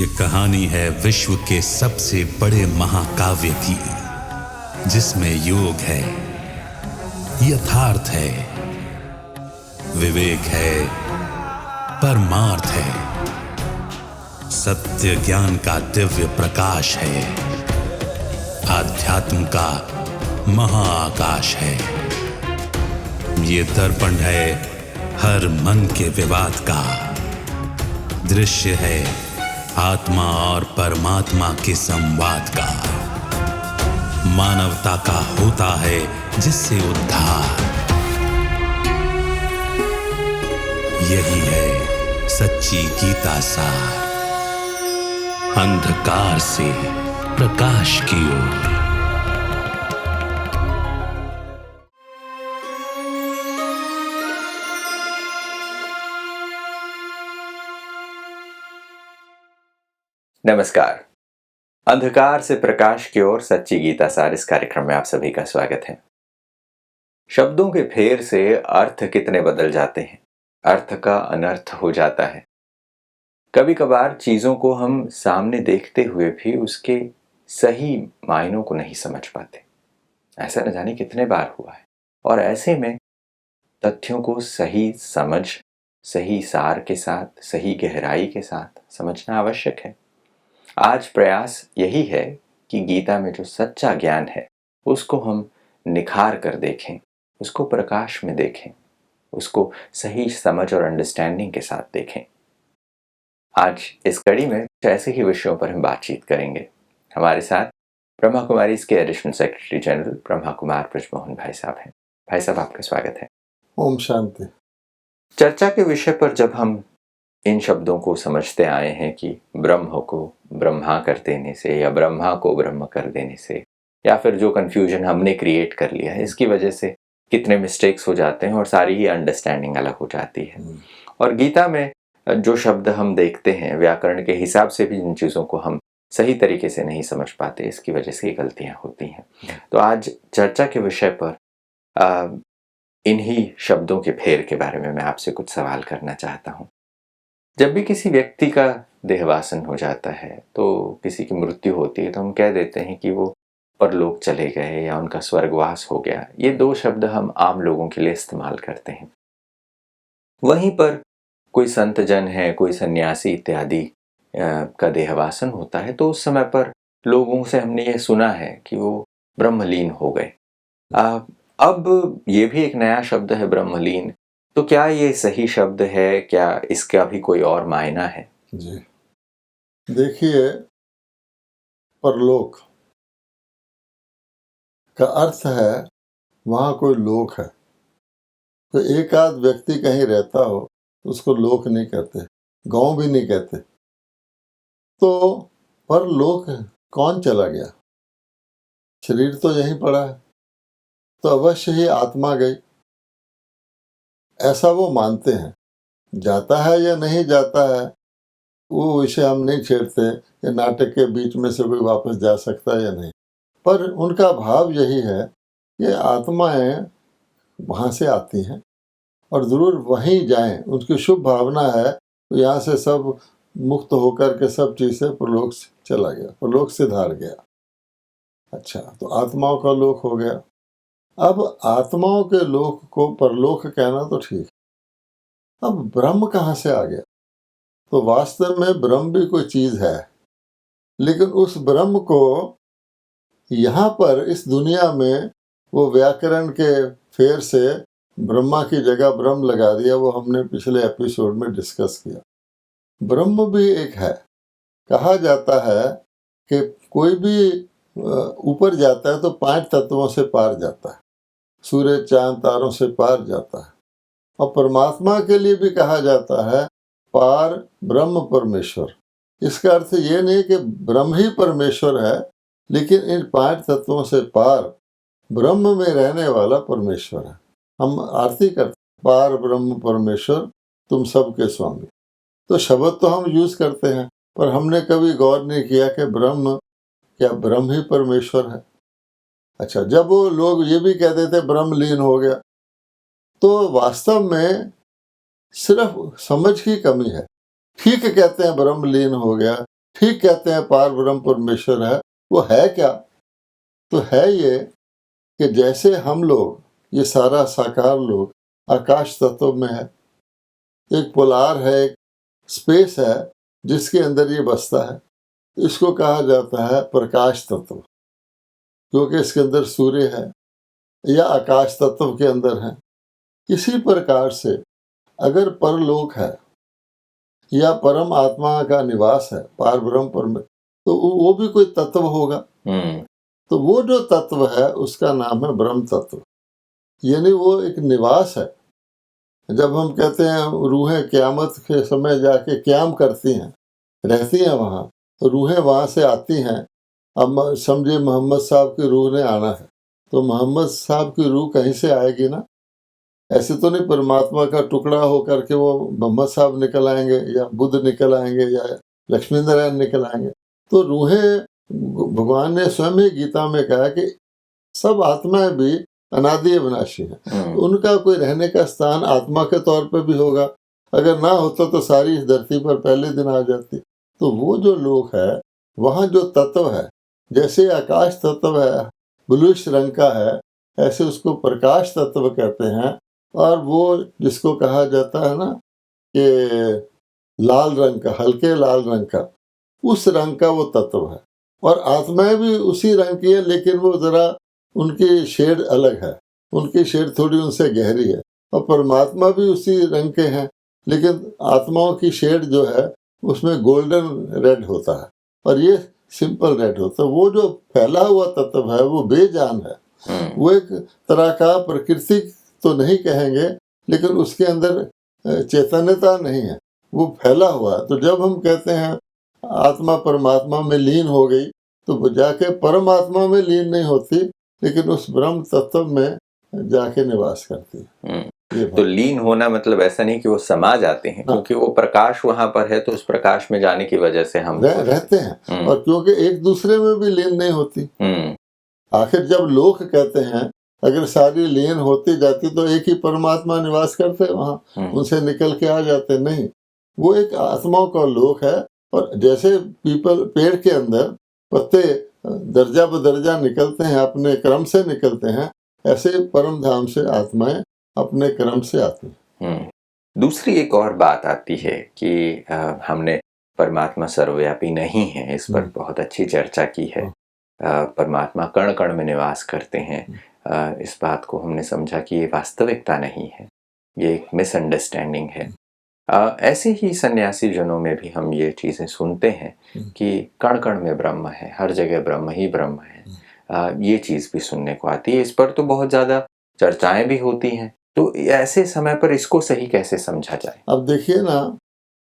ये कहानी है विश्व के सबसे बड़े महाकाव्य की, जिसमें योग है, यथार्थ है, विवेक है, परमार्थ है, सत्य ज्ञान का दिव्य प्रकाश है, आध्यात्म का महाआकाश है। ये दर्पण है हर मन के विवाद का, दृश्य है आत्मा और परमात्मा के संवाद का, मानवता का होता है जिससे उद्धार। यही है सच्ची गीता सार, अंधकार से प्रकाश की ओर। नमस्कार। अंधकार से प्रकाश की ओर सच्ची गीता सार इस कार्यक्रम में आप सभी का स्वागत है। शब्दों के फेर से अर्थ कितने बदल जाते हैं, अर्थ का अनर्थ हो जाता है। कभी कभार चीजों को हम सामने देखते हुए भी उसके सही मायनों को नहीं समझ पाते। ऐसा न जाने कितने बार हुआ है। और ऐसे में तथ्यों को सही समझ, सही सार के साथ, सही गहराई के साथ समझना आवश्यक है। आज प्रयास यही है कि गीता में जो सच्चा ज्ञान है उसको हम निखार कर देखें, उसको प्रकाश में देखें, उसको सही समझ और अंडरस्टैंडिंग के साथ देखें। आज इस कड़ी में ऐसे ही विषयों पर हम बातचीत करेंगे। हमारे साथ ब्रह्मा कुमारी के additional secretary general Brahma Kumar Brijmohan भाई साहब हैं। भाई साहब, आपका स्वागत है। ओम शांति। चर्चा के विषय पर जब हम इन शब्दों को समझते आए हैं कि ब्रह्म को ब्रह्मा कर देने से या ब्रह्मा को ब्रह्म कर देने से, या फिर जो कंफ्यूजन हमने क्रिएट कर लिया है इसकी वजह से कितने मिस्टेक्स हो जाते हैं और सारी ही अंडरस्टैंडिंग अलग हो जाती है। और गीता में जो शब्द हम देखते हैं व्याकरण के हिसाब से भी जिन चीज़ों को हम सही तरीके से नहीं समझ पाते, इसकी वजह से ये गलतियाँ होती हैं। तो आज चर्चा के विषय पर इन्हीं शब्दों के फेर के बारे में मैं आपसे कुछ सवाल करना चाहता हूँ। जब भी किसी व्यक्ति का देहवासन हो जाता है, तो किसी की मृत्यु होती है, तो हम कह देते हैं कि वो परलोक चले गए या उनका स्वर्गवास हो गया। ये दो शब्द हम आम लोगों के लिए इस्तेमाल करते हैं। वहीं पर कोई संत जन है, कोई सन्यासी इत्यादि का देहवासन होता है, तो उस समय पर लोगों से हमने ये सुना है कि वो ब्रह्मलीन हो गए। अब ये भी एक नया शब्द है ब्रह्मलीन, तो क्या ये सही शब्द है? क्या इसका भी कोई और मायना है? जी देखिए, परलोक का अर्थ है वहाँ कोई लोक है। तो एक आध व्यक्ति कहीं रहता हो उसको लोक नहीं कहते, गांव भी नहीं कहते। तो परलोक कौन चला गया? शरीर तो यहीं पड़ा है, तो अवश्य ही आत्मा गई, ऐसा वो मानते हैं। जाता है या नहीं जाता है वो विषय हम नहीं छेड़ते कि नाटक के बीच में से कोई वापस जा सकता है या नहीं। पर उनका भाव यही है कि आत्माएं वहाँ से आती हैं और ज़रूर वहीं जाएं। उनकी शुभ भावना है, तो यहाँ से सब मुक्त होकर के सब चीज़ से परलोक चला गया, परलोक से धार गया। अच्छा, तो आत्माओं का लोक हो गया। अब आत्माओं के लोक को परलोक कहना तो ठीक। अब ब्रह्म कहाँ से आ गया? तो वास्तव में ब्रह्म भी कोई चीज़ है, लेकिन उस ब्रह्म को यहाँ पर इस दुनिया में वो व्याकरण के फेर से ब्रह्मा की जगह ब्रह्म लगा दिया। वो हमने पिछले एपिसोड में डिस्कस किया। ब्रह्म भी एक है। कहा जाता है कि कोई भी ऊपर जाता है तो 5 तत्वों से पार जाता है, सूर्य चांद तारों से पार जाता है। और परमात्मा के लिए भी कहा जाता है पार ब्रह्म परमेश्वर। इसका अर्थ ये नहीं कि ब्रह्म ही परमेश्वर है, लेकिन इन 5 तत्वों से पार ब्रह्म में रहने वाला परमेश्वर है। हम आरती करते पार ब्रह्म परमेश्वर तुम सबके स्वामी। तो शब्द तो हम यूज करते हैं, पर हमने कभी गौर नहीं किया कि ब्रह्म क्या ब्रह्म ही परमेश्वर है। अच्छा, जब वो लोग ये भी कहते थे ब्रह्म लीन हो गया, तो वास्तव में सिर्फ समझ की कमी है। ठीक कहते हैं ब्रह्म लीन हो गया, ठीक कहते हैं पार ब्रह्म परमेश्वर है, वो है क्या? तो है ये कि जैसे हम लोग, ये सारा साकार लोग आकाश तत्व में है, एक पोलार है, एक स्पेस है जिसके अंदर ये बसता है, इसको कहा जाता है प्रकाश तत्व, क्योंकि इसके अंदर सूर्य है या आकाश तत्व के अंदर है। इसी प्रकार से अगर परलोक है या परम आत्मा का निवास है, पार ब्रह्म पर, तो वो भी कोई तत्व होगा। तो वो जो तत्व है उसका नाम है ब्रह्म तत्व, यानी वो एक निवास है। जब हम कहते हैं रूहें क़यामत के समय जाके क़याम करती हैं, रहती हैं वहाँ, तो रूहें वहाँ से आती हैं। अब समझिए मोहम्मद साहब की रूह ने आना है, तो मोहम्मद साहब की रूह कहीं से आएगी ना, ऐसे तो नहीं परमात्मा का टुकड़ा होकर के वो मोहम्मद साहब निकल आएंगे या बुद्ध निकल आएंगे या लक्ष्मी नारायण निकल आएंगे। तो रूहें, भगवान ने स्वयं ही गीता में कहा कि सब आत्माएं भी अनादि अविनाशी हैं, उनका कोई रहने का स्थान आत्मा के तौर पे भी होगा। अगर ना होता तो सारी इस धरती पर पहले दिन आ जाती। तो वो जो लोक है, वहाँ जो तत्व है, जैसे आकाश तत्व है ब्लूइश रंग का है, ऐसे उसको प्रकाश तत्व कहते हैं। और वो जिसको कहा जाता है ना कि लाल रंग का, हल्के लाल रंग का, उस रंग का वो तत्व है। और आत्माएं भी उसी रंग की है, लेकिन वो जरा उनकी शेड अलग है, उनकी शेड थोड़ी उनसे गहरी है। और परमात्मा भी उसी रंग के हैं, लेकिन आत्माओं की शेड जो है उसमें गोल्डन रेड होता है और ये सिंपल रेड होता है। वो जो फैला हुआ तत्व है वो बेजान है, वो एक तरह का प्रकृति तो नहीं कहेंगे, लेकिन उसके अंदर चैतन्यता नहीं है, वो फैला हुआ। तो जब हम कहते हैं आत्मा परमात्मा में लीन हो गई, तो वो जाके परमात्मा में लीन नहीं होती, लेकिन उस ब्रह्म तत्व में जाके निवास करती है। तो लीन होना मतलब ऐसा नहीं कि वो समा जाते हैं, क्योंकि वो प्रकाश वहां पर है, तो उस प्रकाश में जाने की वजह से हम रहते हैं। और क्योंकि एक दूसरे में भी लीन नहीं होती। आखिर जब लोक कहते हैं, अगर सारी लीन होती जाती तो एक ही परमात्मा निवास करते वहां, उनसे निकल के आ जाते। नहीं, वो एक आत्माओं का लोक है। और जैसे पीपल पेड़ के अंदर पत्ते दर्जा बदर्जा निकलते हैं, अपने क्रम से निकलते हैं, ऐसे परम धाम से आत्माएं अपने क्रम से आती हैं। दूसरी एक और बात आती है कि हमने परमात्मा सर्वव्यापी नहीं है, इस पर बहुत अच्छी चर्चा की है। परमात्मा कण कण में निवास करते हैं, इस बात को हमने समझा कि ये वास्तविकता नहीं है, ये एक मिसअंडरस्टैंडिंग है। ऐसे ही सन्यासी जनों में भी हम ये चीज़ें सुनते हैं कि कण कण में ब्रह्म है, हर जगह ब्रह्म ही ब्रह्म है। ये चीज़ भी सुनने को आती है, इस पर तो बहुत ज़्यादा चर्चाएं भी होती हैं। तो ऐसे समय पर इसको सही कैसे समझा जाए? अब देखिए ना,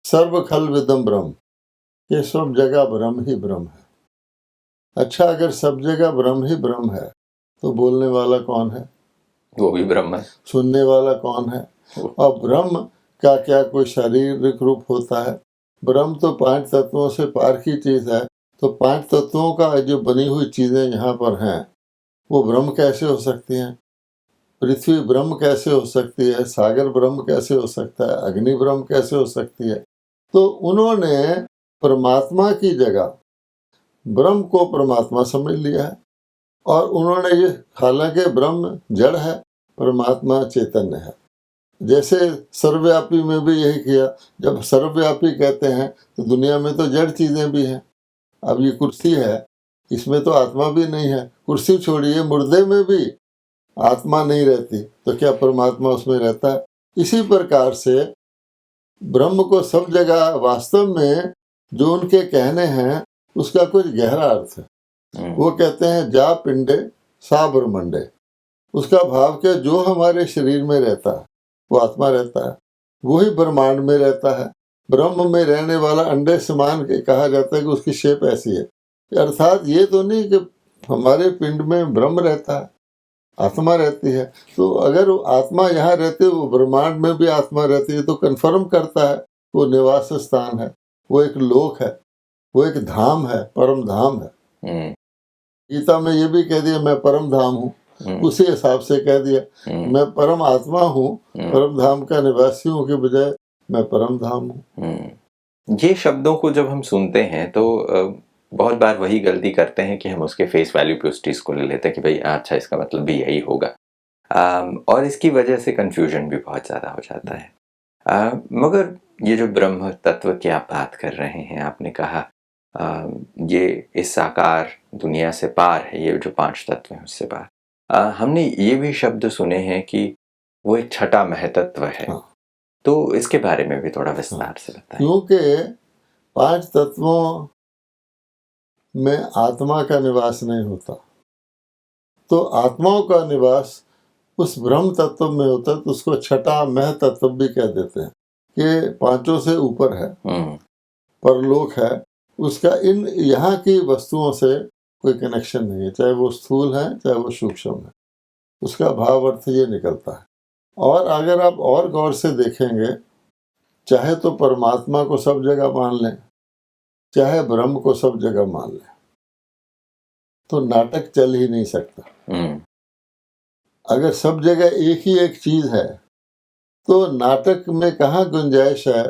सर्व खल विदम ब्रह्म, ये सब जगह ब्रह्म ही ब्रह्म है। अच्छा, अगर सब जगह ब्रह्म ही ब्रह्म है तो बोलने वाला कौन है? वो भी ब्रह्म है। सुनने वाला कौन है? और ब्रह्म का क्या कोई शारीरिक रूप होता है? ब्रह्म तो 5 तत्वों से पार की चीज़ है। तो 5 तत्वों का जो बनी हुई चीज़ें यहाँ पर हैं, वो ब्रह्म कैसे हो सकती हैं? पृथ्वी ब्रह्म कैसे हो सकती है? सागर ब्रह्म कैसे हो सकता है? अग्नि ब्रह्म कैसे हो सकती है? तो उन्होंने परमात्मा की जगह ब्रह्म को परमात्मा समझ लिया है। और उन्होंने ये, हालांकि ब्रह्म जड़ है, परमात्मा चैतन्य है। जैसे सर्वव्यापी में भी यही किया। जब सर्वव्यापी कहते हैं तो दुनिया में तो जड़ चीज़ें भी हैं। अब ये कुर्सी है, इसमें तो आत्मा भी नहीं है। कुर्सी छोड़िए, मुर्दे में भी आत्मा नहीं रहती, तो क्या परमात्मा उसमें रहता है? इसी प्रकार से ब्रह्म को सब जगह, वास्तव में जो उनके कहने हैं उसका कुछ गहरा अर्थ है। वो कहते हैं जा पिंडे सा ब्रह्मंडे, उसका भाव क्या, जो हमारे शरीर में रहता है वो आत्मा रहता है, वही ब्रह्मांड में रहता है। ब्रह्म में रहने वाला अंडे समान कहा जाता है कि उसकी शेप ऐसी है। अर्थात ये तो नहीं कि हमारे पिंड में ब्रह्म रहता है, आत्मा रहती है। तो अगर आत्मा यहाँ रहती है, वो ब्रह्मांड में भी आत्मा रहती है, तो कन्फर्म करता है वो निवास स्थान है, वो एक लोक है, वो एक धाम है, परम धाम है। गीता में ये भी कह दिया मैं परम धाम हूँ, उसी हिसाब से कह दिया मैं परम आत्मा हूँ, परम धाम का निवासी हूँ के बजाय मैं परम धाम हूँ। ये शब्दों को जब हम सुनते हैं तो बहुत बार वही गलती करते हैं कि हम उसके फेस वैल्यू पे उस चीज़ को ले लेते हैं कि भाई अच्छा इसका मतलब भी यही होगा। और इसकी वजह से कन्फ्यूजन भी बहुत ज़्यादा हो जाता है। मगर ये जो ब्रह्म तत्व की आप बात कर रहे हैं, आपने कहा ये इस साकार दुनिया से पार है, ये जो 5 तत्व हैं उससे पार। हमने ये भी शब्द सुने हैं कि वो एक छठा महतत्व है। हाँ। तो इसके बारे में भी थोड़ा विस्तार से बताएं। क्योंकि 5 तत्वों में आत्मा का निवास नहीं होता, तो आत्माओं का निवास उस ब्रह्म तत्व में होता है, तो उसको छठा मह तत्व भी कह देते हैं कि 5 से ऊपर है, परलोक है। उसका इन यहाँ की वस्तुओं से कोई कनेक्शन नहीं है, चाहे वो स्थूल है चाहे वो सूक्ष्म है। उसका भाव अर्थ ये निकलता है। और अगर आप और गौर से देखेंगे, चाहे तो परमात्मा को सब जगह मान लें, चाहे ब्रह्म को सब जगह मान लें, तो नाटक चल ही नहीं सकता। अगर सब जगह एक ही एक चीज है तो नाटक में कहाँ गुंजाइश है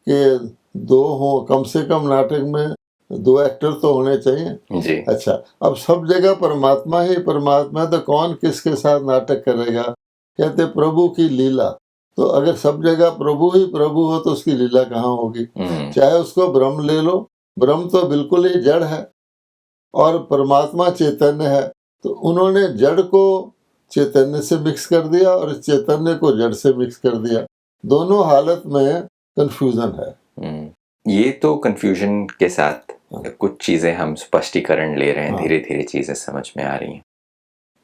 कि 2 हो, कम से कम नाटक में 2 एक्टर तो होने चाहिए जी। अच्छा, अब सब जगह परमात्मा ही परमात्मा है, तो कौन किसके साथ नाटक करेगा? कहते प्रभु की लीला। तो अगर सब जगह प्रभु ही प्रभु हो तो उसकी लीला कहाँ होगी? चाहे उसको ब्रह्म ले लो, ब्रह्म तो बिल्कुल ही जड़ है और परमात्मा चैतन्य है, तो उन्होंने जड़ को चैतन्य से मिक्स कर दिया और चैतन्य को जड़ से मिक्स कर दिया। दोनों हालत में कंफ्यूजन है। ये तो कंफ्यूजन के साथ कुछ चीजें हम स्पष्टीकरण ले रहे हैं, धीरे धीरे चीजें समझ में आ रही हैं।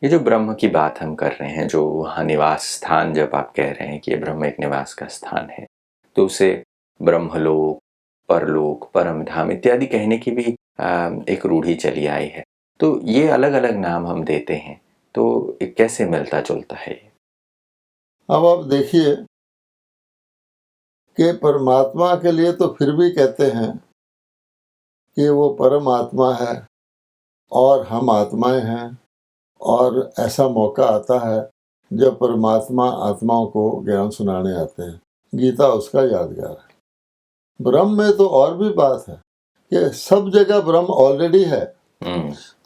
ये जो ब्रह्म की बात हम कर रहे हैं, जो वहाँ निवास स्थान, जब आप कह रहे हैं कि ये ब्रह्म एक निवास का स्थान है, तो उसे ब्रह्मलोक, परलोक, परम धाम इत्यादि कहने की भी एक रूढ़ी चली आई है। तो ये अलग अलग नाम हम देते हैं, तो कैसे मिलता जुलता है? अब आप देखिए कि परमात्मा के लिए तो फिर भी कहते हैं कि वो परमात्मा है और हम आत्माएं हैं, और ऐसा मौका आता है जब परमात्मा आत्माओं को ज्ञान सुनाने आते हैं। गीता उसका यादगार है। ब्रह्म में तो और भी बात है कि सब जगह ब्रह्म ऑलरेडी है,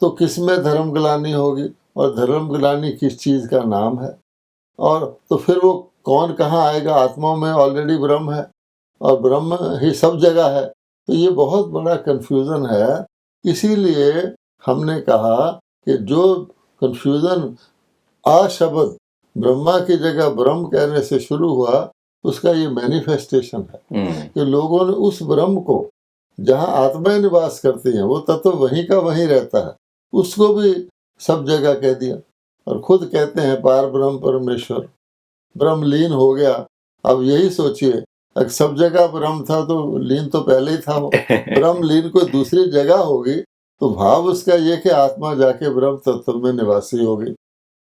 तो किस में धर्म ग्लानि होगी, और धर्म ग्लानि किस चीज का नाम है, और तो फिर वो कौन कहाँ आएगा? आत्माओं में ऑलरेडी ब्रह्म है और ब्रह्म ही सब जगह है, तो ये बहुत बड़ा कंफ्यूजन है। इसीलिए हमने कहा कि जो कंफ्यूजन शब्द ब्रह्मा की जगह ब्रह्म कहने से शुरू हुआ, उसका ये मैनिफेस्टेशन है कि लोगों ने उस ब्रह्म को, जहाँ आत्माएं निवास करती हैं, वो तत्व वहीं का वहीं रहता है, उसको भी सब जगह कह दिया। और खुद कहते हैं पार ब्रह्म परमेश्वर, ब्रह्म लीन हो गया। अब यही सोचिए, अगर सब जगह ब्रह्म था तो लीन तो पहले ही था वो। ब्रह्म लीन कोई दूसरी जगह होगी, तो भाव उसका ये कि आत्मा जाके ब्रह्म तत्व में निवासी होगी।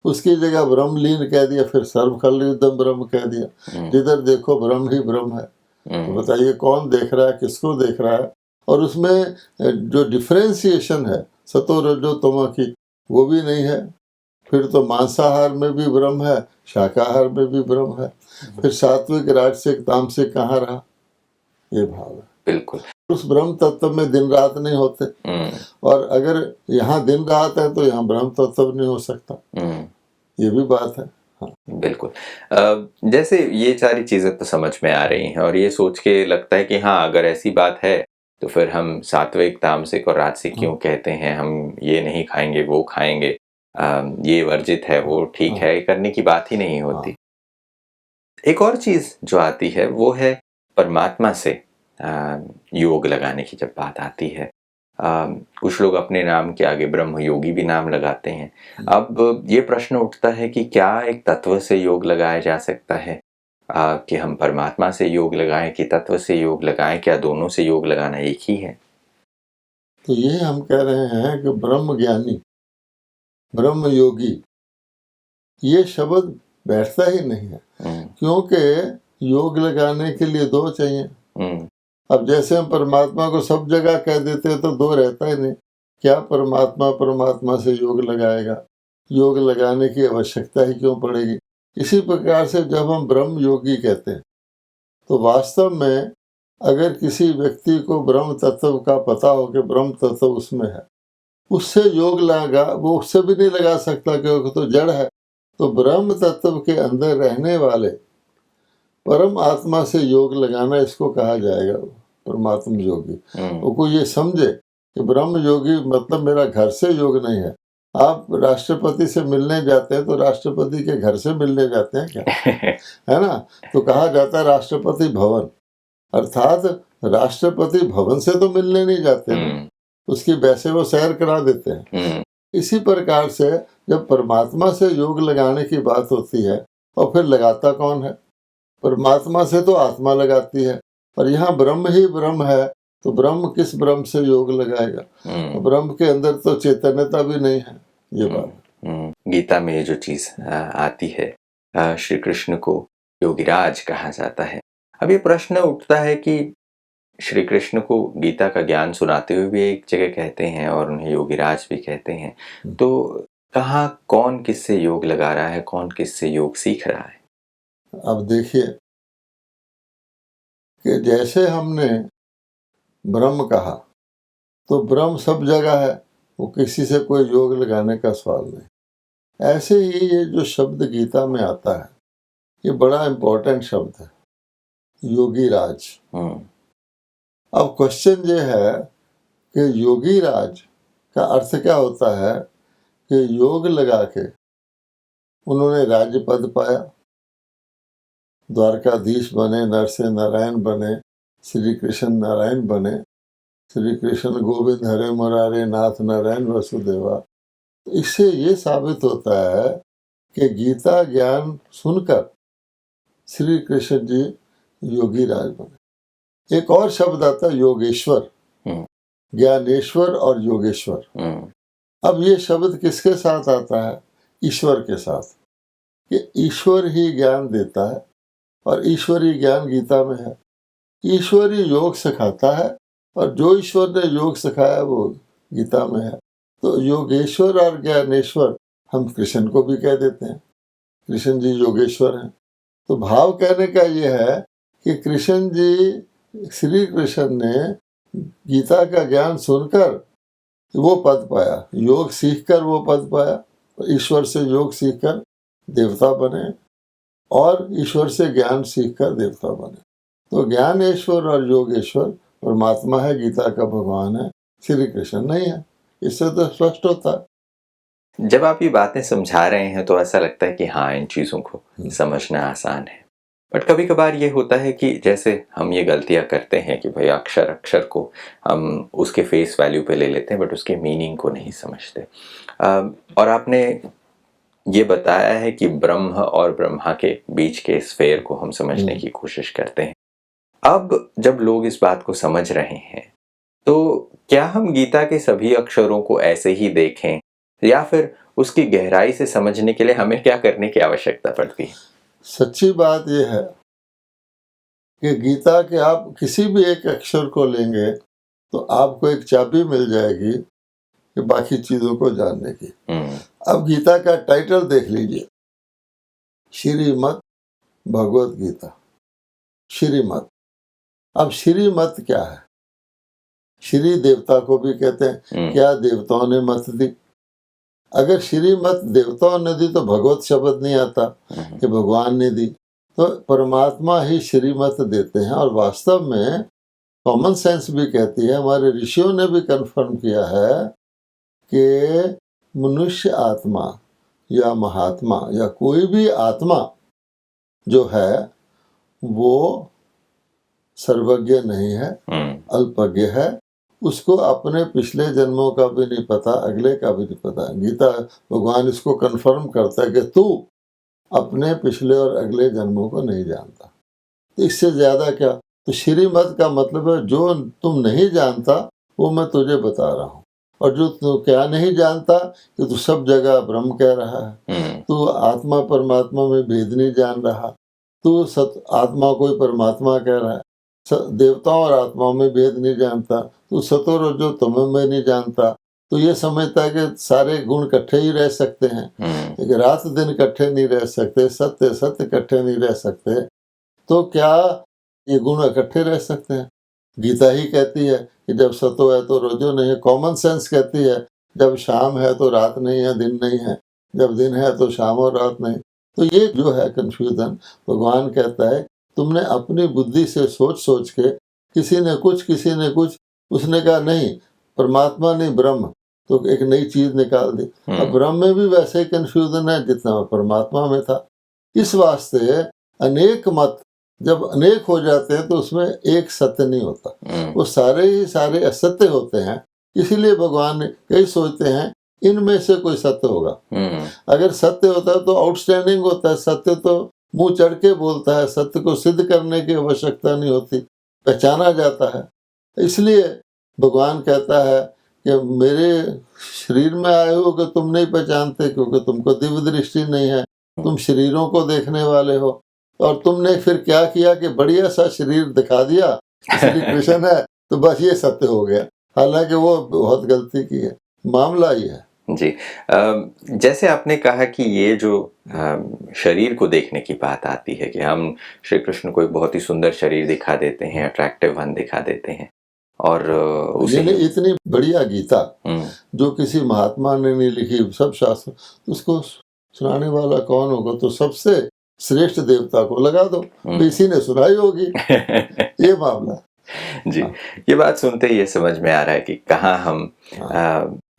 उसकी जगह ब्रह्म लीन कह दिया, फिर सर्वखलयुद्धम ब्रह्म कह दिया। जिधर देखो ब्रह्म ही ब्रह्म है। तो बताइए कौन देख रहा है, किसको देख रहा है? और उसमें जो डिफ्रेंसिएशन है सतो रजो तमो की, वो भी नहीं है। फिर तो मांसाहार में भी ब्रह्म है, शाकाहार में भी ब्रह्म है, फिर सात्विक राजसिक तामसिक कहाँ रहा? ये भाव है। बिल्कुल। उस ब्रह्म तत्व में दिन रात नहीं होते, और अगर यहाँ दिन रात है तो यहाँ ब्रह्म तत्व नहीं हो सकता। ये भी बात है। हाँ। बिल्कुल। जैसे ये सारी चीजें तो समझ में आ रही हैं, और ये सोच के लगता है कि हाँ, अगर ऐसी बात है तो फिर हम सात्विक तामसिक और राजसिक क्यों कहते हैं? हम ये नहीं खाएंगे, वो खाएंगे, ये वर्जित है, वो ठीक है, करने की बात ही नहीं होती। एक और चीज जो आती है वो है परमात्मा से योग लगाने की जब बात आती है। कुछ लोग अपने नाम के आगे ब्रह्म योगी भी नाम लगाते हैं। अब ये प्रश्न उठता है कि क्या एक तत्व से योग लगाया जा सकता है? कि हम परमात्मा से योग लगाएं कि तत्व से योग लगाएं? क्या दोनों से योग लगाना एक ही है? तो ये हम कह रहे हैं कि ब्रह्म ज्ञानी, ब्रह्म योगी, ये शब्द बैठता ही नहीं है, क्योंकि योग लगाने के लिए 2 चाहिए। अब जैसे हम परमात्मा को सब जगह कह देते हैं तो 2 रहता ही नहीं। क्या परमात्मा परमात्मा से योग लगाएगा? योग लगाने की आवश्यकता ही क्यों पड़ेगी? इसी प्रकार से जब हम ब्रह्म योगी कहते हैं तो वास्तव में अगर किसी व्यक्ति को ब्रह्म तत्व का पता हो कि ब्रह्म तत्व उसमें है, उससे योग लगा, वो उससे भी नहीं लगा सकता क्योंकि तो जड़ है। तो ब्रह्म तत्व के अंदर रहने वाले परम आत्मा से योग लगाना, इसको कहा जाएगा परमात्म योगी। वो कोई ये समझे कि ब्रह्म योगी मतलब मेरा घर से योग नहीं है। आप राष्ट्रपति से मिलने जाते हैं तो राष्ट्रपति के घर से मिलने जाते हैं क्या? है ना? तो कहा जाता है राष्ट्रपति भवन, अर्थात राष्ट्रपति भवन से तो मिलने नहीं जाते हैं, उसकी वैसे वो सैर करा देते हैं। इसी प्रकार से जब परमात्मा से योग लगाने की बात होती है, और फिर लगाता कौन है? परमात्मा से तो आत्मा लगाती है, और यहाँ ब्रह्म ही ब्रह्म है, तो ब्रह्म किस ब्रह्म से योग लगाएगा? ब्रह्म के अंदर तो चैतन्यता भी नहीं है। ये बात गीता में ये जो चीज आती है, श्री कृष्ण को योगीराज कहा जाता है। अब ये प्रश्न उठता है कि श्री कृष्ण को गीता का ज्ञान सुनाते हुए भी एक जगह कहते हैं और उन्हें योगीराज भी कहते हैं, तो कहाँ कौन किससे योग लगा रहा है, कौन किससे योग सीख रहा है? अब देखिए कि जैसे हमने ब्रह्म कहा, तो ब्रह्म सब जगह है, वो किसी से कोई योग लगाने का सवाल नहीं। ऐसे ही ये जो शब्द गीता में आता है, ये बड़ा इम्पोर्टेंट शब्द है, योगीराज। अब क्वेश्चन ये है कि योगीराज का अर्थ क्या होता है कि योग लगा के उन्होंने राज्य पद पाया, द्वारकाधीश बने, नरसिंह नारायण बने, श्री कृष्ण नारायण बने, श्री कृष्ण गोविंद हरे मुरारे नाथ नारायण वसुदेवा। तो इससे ये साबित होता है कि गीता ज्ञान सुनकर श्री कृष्ण जी योगीराज बने। एक और शब्द आता है योगेश्वर, ज्ञानेश्वर और योगेश्वर। अब ये शब्द किसके साथ आता है? ईश्वर के साथ। कि ईश्वर ही ज्ञान देता है, और ईश्वरीय ज्ञान गीता में है। ईश्वरी योग सिखाता है, और जो ईश्वर ने योग सिखाया वो गीता में है। तो योगेश्वर और ज्ञानेश्वर हम कृष्ण को भी कह देते हैं, कृष्ण जी योगेश्वर हैं। तो भाव कहने का ये है कि कृष्ण जी, श्री कृष्ण ने गीता का ज्ञान सुनकर वो पद पाया, योग सीखकर वो पद पाया, ईश्वर से योग सीखकर देवता बने, और ईश्वर से ज्ञान सीखकर देवता बने। तो ज्ञानेश्वर और योगेश्वर परमात्मा है, गीता का भगवान है, श्री कृष्ण नहीं है। इससे तो स्पष्ट होता है। जब आप ये बातें समझा रहे हैं तो ऐसा लगता है कि हाँ, इन चीज़ों को समझना आसान है, बट कभी कभार ये होता है कि जैसे हम ये गलतियाँ करते हैं कि भाई अक्षर अक्षर को हम उसके फेस वैल्यू पे ले लेते हैं, बट उसके मीनिंग को नहीं समझते। और आपने ये बताया है कि ब्रह्म और ब्रह्मा के बीच के स्फेयर को हम समझने की कोशिश करते हैं। अब जब लोग इस बात को समझ रहे हैं, तो क्या हम गीता के सभी अक्षरों को ऐसे ही देखें, या फिर उसकी गहराई से समझने के लिए हमें क्या करने की आवश्यकता पड़ती है? सच्ची बात यह है कि गीता के आप किसी भी एक अक्षर को लेंगे तो आपको एक चाबी मिल जाएगी कि बाकी चीजों को जानने की। अब गीता का टाइटल देख लीजिए, श्रीमद् भगवत गीता। श्रीमद्, अब श्रीमत क्या है? श्री देवता को भी कहते हैं, क्या देवताओं ने मत दी? अगर श्रीमत देवताओं ने दी तो भगवत शब्द नहीं आता कि भगवान ने दी। तो परमात्मा ही श्रीमत देते हैं, और वास्तव में कॉमन सेंस भी कहती है, हमारे ऋषियों ने भी कन्फर्म किया है कि मनुष्य आत्मा या महात्मा या कोई भी आत्मा जो है वो सर्वज्ञ नहीं है, अल्पज्ञ है। उसको अपने पिछले जन्मों का भी नहीं पता, अगले का भी नहीं पता। गीता भगवान इसको कन्फर्म करता है कि तू अपने पिछले और अगले जन्मों को नहीं जानता। तो इससे ज्यादा क्या? तो श्रीमत का मतलब है जो तुम नहीं जानता वो मैं तुझे बता रहा हूँ, और जो तू क्या नहीं जानता कि तू सब जगह ब्रह्म कह रहा है, तू आत्मा परमात्मा में भेद नहीं जान रहा, तू सत आत्मा कोई परमात्मा कह रहा है, देवताओं और आत्माओं में भेद नहीं जानता, तू सतो रजो तमो में नहीं जानता, तो ये समझता है कि सारे गुण इकट्ठे ही रह सकते हैं, लेकिन रात दिन इकट्ठे नहीं रह सकते, सत्य सत्य इकट्ठे नहीं रह सकते। तो क्या ये गुण इकट्ठे रह सकते हैं? गीता ही कहती है कि जब सतो है तो रजो नहीं है। कॉमन सेंस कहती है जब शाम है तो रात नहीं है, दिन नहीं है, जब दिन है तो शाम और रात नहीं। तो ये जो है कन्फ्यूजन, भगवान कहता है तुमने अपनी बुद्धि से सोच सोच के किसी ने कुछ, उसने कहा नहीं परमात्मा नहीं ब्रह्म, तो एक नई चीज निकाल दी। अब ब्रह्म में भी वैसे ही कन्फ्यूजन है जितना परमात्मा में था। इस वास्ते अनेक मत जब अनेक हो जाते हैं तो उसमें एक सत्य नहीं होता, वो सारे ही सारे असत्य होते हैं। इसीलिए भगवान ने कई सोचते हैं इनमें से कोई सत्य होगा। अगर सत्य होता है तो आउटस्टैंडिंग होता है, सत्य तो मुंह चढ़ के बोलता है, सत्य को सिद्ध करने की आवश्यकता नहीं होती, पहचाना जाता है। इसलिए भगवान कहता है कि मेरे शरीर में आए हो कि तुम नहीं पहचानते, क्योंकि तुमको दिव्य दृष्टि नहीं है, तुम शरीरों को देखने वाले हो। और तुमने फिर क्या किया कि बढ़िया सा शरीर दिखा दिया श्री कृष्ण है, तो बस ये सत्य हो गया। हालांकि वो बहुत गलती की है, मामला ये है जी। जैसे आपने कहा कि ये जो शरीर को देखने की बात आती है कि हम श्री कृष्ण को एक बहुत ही सुंदर शरीर दिखा देते हैं, अट्रैक्टिव वन दिखा देते हैं, और उसे इतनी बढ़िया गीता जो किसी महात्मा ने नहीं लिखी, सब शास्त्र, उसको सुनाने वाला कौन होगा? तो सबसे श्रेष्ठ देवता को लगा दो, इसी ने सुनाई होगी। ये मामला जी। ये बात सुनते ही ये समझ में आ रहा है कि कहाँ हम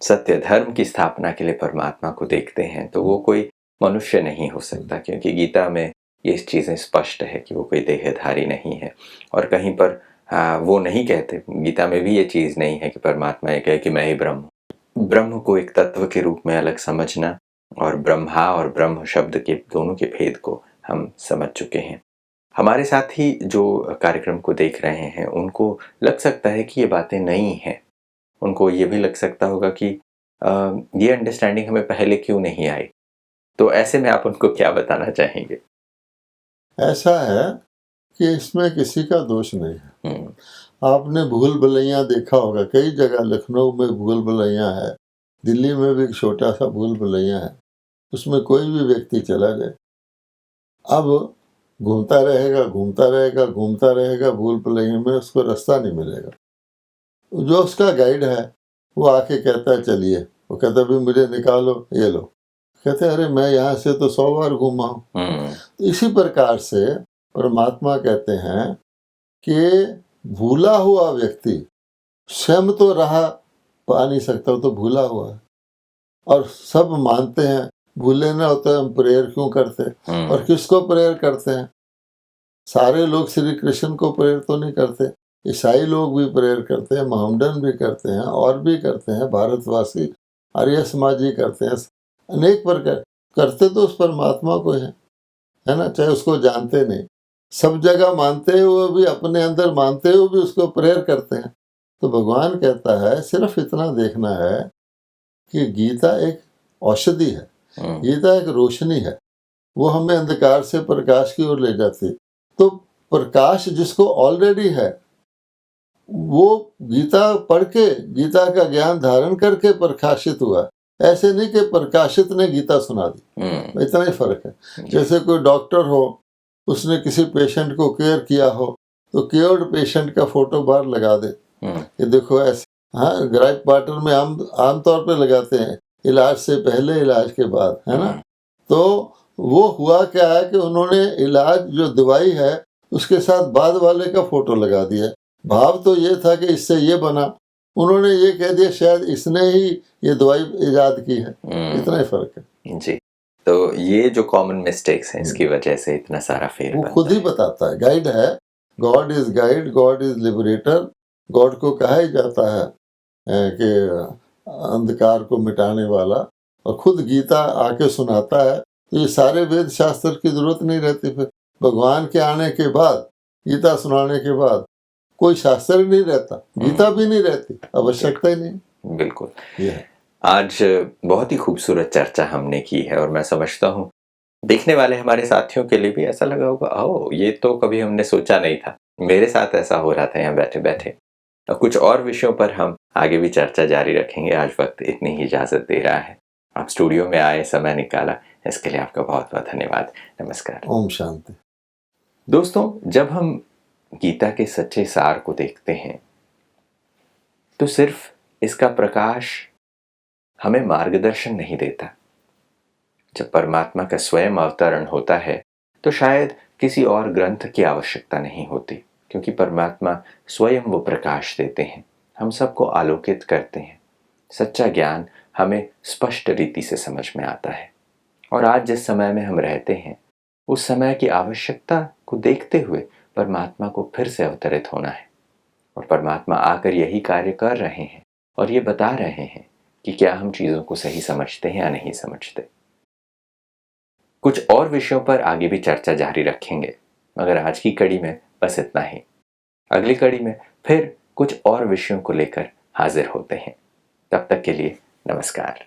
सत्य धर्म की स्थापना के लिए परमात्मा को देखते हैं, तो वो कोई मनुष्य नहीं हो सकता, क्योंकि गीता में ये चीज़ें स्पष्ट है कि वो कोई देहधारी नहीं है। और कहीं पर वो नहीं कहते, गीता में भी ये चीज़ नहीं है कि परमात्मा ये कहे कि मैं ही ब्रह्म हूँ। ब्रह्म को एक तत्व के रूप में अलग समझना और ब्रह्मा और ब्रह्म शब्द के दोनों के भेद को हम समझ चुके हैं। हमारे साथ ही जो कार्यक्रम को देख रहे हैं उनको लग सकता है कि ये बातें नहीं हैं, उनको ये भी लग सकता होगा कि ये अंडरस्टैंडिंग हमें पहले क्यों नहीं आई। तो ऐसे में आप उनको क्या बताना चाहेंगे? ऐसा है कि इसमें किसी का दोष नहीं है। आपने भूल भुलैया देखा होगा, कई जगह लखनऊ में भूल भुलैया है, दिल्ली में भी एक छोटा सा भूल भुलैया है, उसमें कोई भी व्यक्ति चला जाए, अब घूमता रहेगा भूल भुलैया में, उसको रास्ता नहीं मिलेगा। जो उसका गाइड है वो आके कहता है चलिए, वो कहता है भी मुझे निकालो, ये लो, कहते अरे मैं यहाँ से तो 100 बार घूमा हूँ। इसी प्रकार से परमात्मा कहते हैं कि भूला हुआ व्यक्ति स्वयं तो रहा पा नहीं सकता, तो भूला हुआ है। और सब मानते हैं भूले ना होते हम प्रेयर क्यों करते, और किसको प्रेयर करते हैं? सारे लोग श्री कृष्ण को प्रेयर तो नहीं करते, ईसाई लोग भी प्रेयर करते हैं, मोहम्मडन भी करते हैं, और भी करते हैं, भारतवासी आर्य समाजी करते हैं, अनेक प्रकार करते तो उस परमात्मा को है ना, चाहे उसको जानते नहीं, सब जगह मानते हुए भी, अपने अंदर मानते हुए भी उसको प्रेयर करते हैं। तो भगवान कहता है सिर्फ इतना देखना है कि गीता एक औषधि है, गीता एक रोशनी है, वो हमें अंधकार से प्रकाश की ओर ले जाती है। तो प्रकाश जिसको ऑलरेडी है वो गीता पढ़ के, गीता का ज्ञान धारण करके प्रकाशित हुआ, ऐसे नहीं कि प्रकाशित ने गीता सुना दी। इतना ही फर्क है। जैसे कोई डॉक्टर हो, उसने किसी पेशेंट को केयर किया हो, तो केयर्ड पेशेंट का फोटो बाहर लगा दे कि देखो ऐसे। हाँ, ग्राइप वाटर में आमतौर पे लगाते हैं, इलाज से पहले इलाज के बाद, है ना। तो वो हुआ क्या है कि उन्होंने इलाज जो दवाई है उसके साथ बाद वाले का फोटो लगा दिया। भाव तो ये था कि इससे ये बना, उन्होंने ये कह दिया शायद इसने ही ये दवाई इजाद की है। इतना ही फर्क है जी। तो ये जो कॉमन मिस्टेक्स हैं, इसकी वजह से इतना सारा फेल, वो खुद ही बताता है, गाइड है। God is guide, God is liberator. God को कहा ही जाता है कि अंधकार को मिटाने वाला, और खुद गीता आके सुनाता है। तो ये सारे वेद शास्त्र की जरूरत नहीं रहती। फिर भगवान के आने के बाद, गीता सुनाने के बाद कोई शास्त्र नहीं रहता, गीता भी नहीं रहती, आवश्यकता ही नहीं। बिल्कुल। आज बहुत ही खूबसूरत चर्चा हमने की है, और मैं समझता हूँ देखने वाले हमारे साथियों के लिए भी ऐसा लगा होगा, ओ ये तो कभी हमने सोचा नहीं था, मेरे साथ ऐसा हो रहा था यहाँ बैठे बैठे। और कुछ और विषयों पर हम आगे भी चर्चा जारी रखेंगे। आज वक्त इतनी ही इजाजत दे रहा है। आप स्टूडियो में आए, समय निकाला, इसके लिए आपका बहुत बहुत धन्यवाद। नमस्कार। ओम शांति। दोस्तों, जब हम गीता के सच्चे सार को देखते हैं तो सिर्फ इसका प्रकाश हमें मार्गदर्शन नहीं देता। जब परमात्मा का स्वयं अवतरण होता है तो शायद किसी और ग्रंथ की आवश्यकता नहीं होती, क्योंकि परमात्मा स्वयं वो प्रकाश देते हैं, हम सबको आलोकित करते हैं। सच्चा ज्ञान हमें स्पष्ट रीति से समझ में आता है। और आज जिस समय में हम रहते हैं उस समय की आवश्यकता को देखते हुए परमात्मा को फिर से अवतरित होना है। और परमात्मा आकर यही कार्य कर रहे हैं और ये बता रहे हैं कि क्या हम चीज़ों को सही समझते हैं या नहीं समझते। कुछ और विषयों पर आगे भी चर्चा जारी रखेंगे, मगर आज की कड़ी में बस इतना ही। अगली कड़ी में फिर कुछ और विषयों को लेकर हाजिर होते हैं। तब तक के लिए नमस्कार।